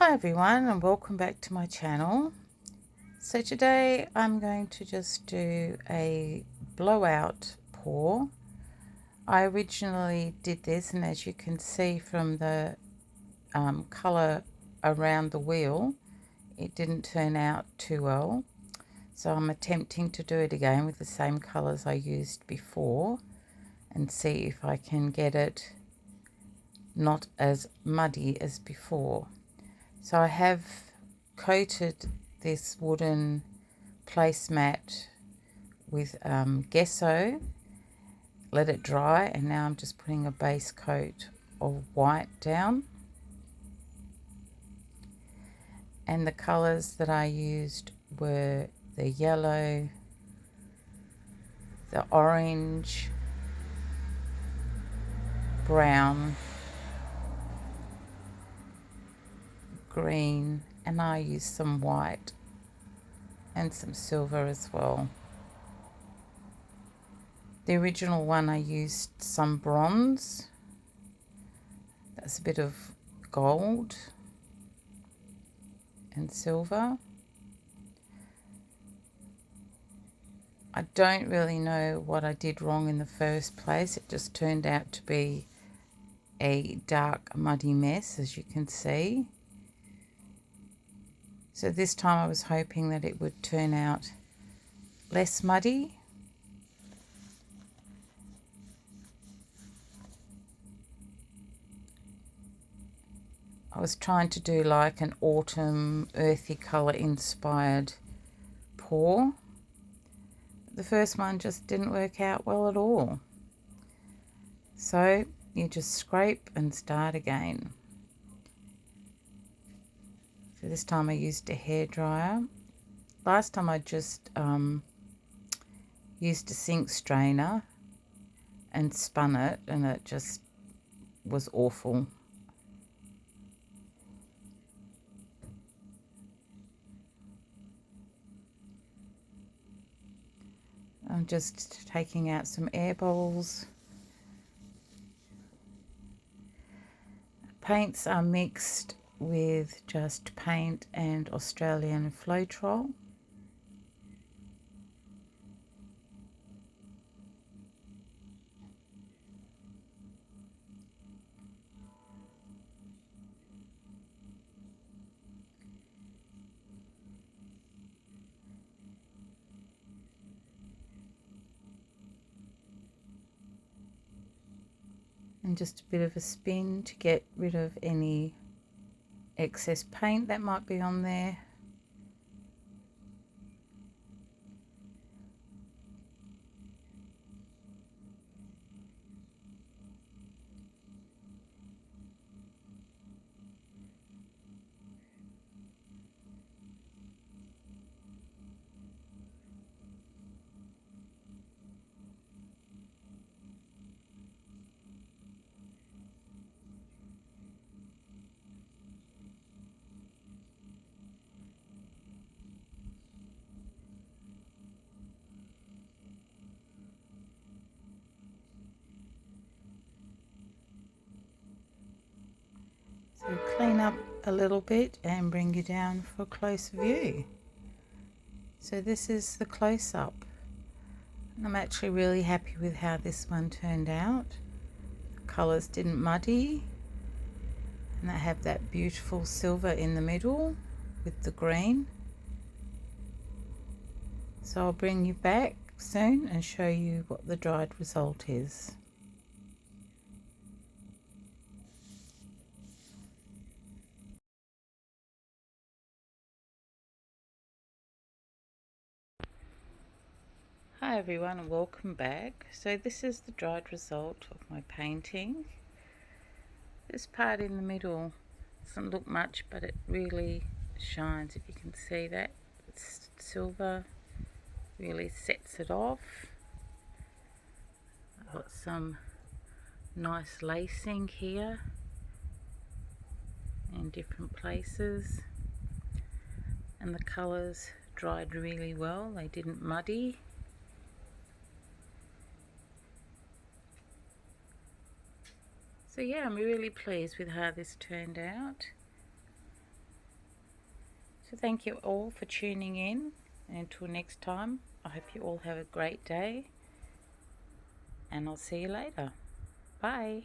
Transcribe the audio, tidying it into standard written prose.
Hi everyone, and welcome back to my channel. So today I'm going to just do a blowout pour. I originally did this, and as you can see from the colour around the wheel, it didn't turn out too well. So I'm attempting to do it again with the same colours I used before and see if I can get it not as muddy as before. So I have coated this wooden placemat with gesso, let it dry, and now I'm just putting a base coat of white down. And the colours that I used were the yellow, the orange, brown, green, and I used some white and some silver as well. The original one I used some bronze, that's a bit of gold and silver. I don't really know what I did wrong in the first place. It just turned out to be a dark, muddy mess, as you can see. So this time I was hoping that it would turn out less muddy. I was trying to do like an autumn earthy colour inspired pour. The first one just didn't work out well at all. So you just scrape and start again. So this time I used a hairdryer. Last time I just used a sink strainer and spun it, and it just was awful. I'm just taking out some air bubbles. Paints are mixed with just paint and Australian Floetrol. And just a bit of a spin to get rid of any excess paint that might be on there. So clean up a little bit and bring you down for a closer view. So this is the close-up. I'm actually really happy with how this one turned out. Colours didn't muddy, and I have that beautiful silver in the middle with the green. So I'll bring you back soon and show you what the dried result is. Hi everyone, and welcome back. So this is the dried result of my painting. This part in the middle doesn't look much, but it really shines. If you can see that, it's silver, really sets it off. I've got some nice lacing here in different places, and the colours dried really well. They didn't muddy. So yeah, I'm really pleased with how this turned out. So thank you all for tuning in, and until next time, I hope you all have a great day, and I'll see you later. Bye.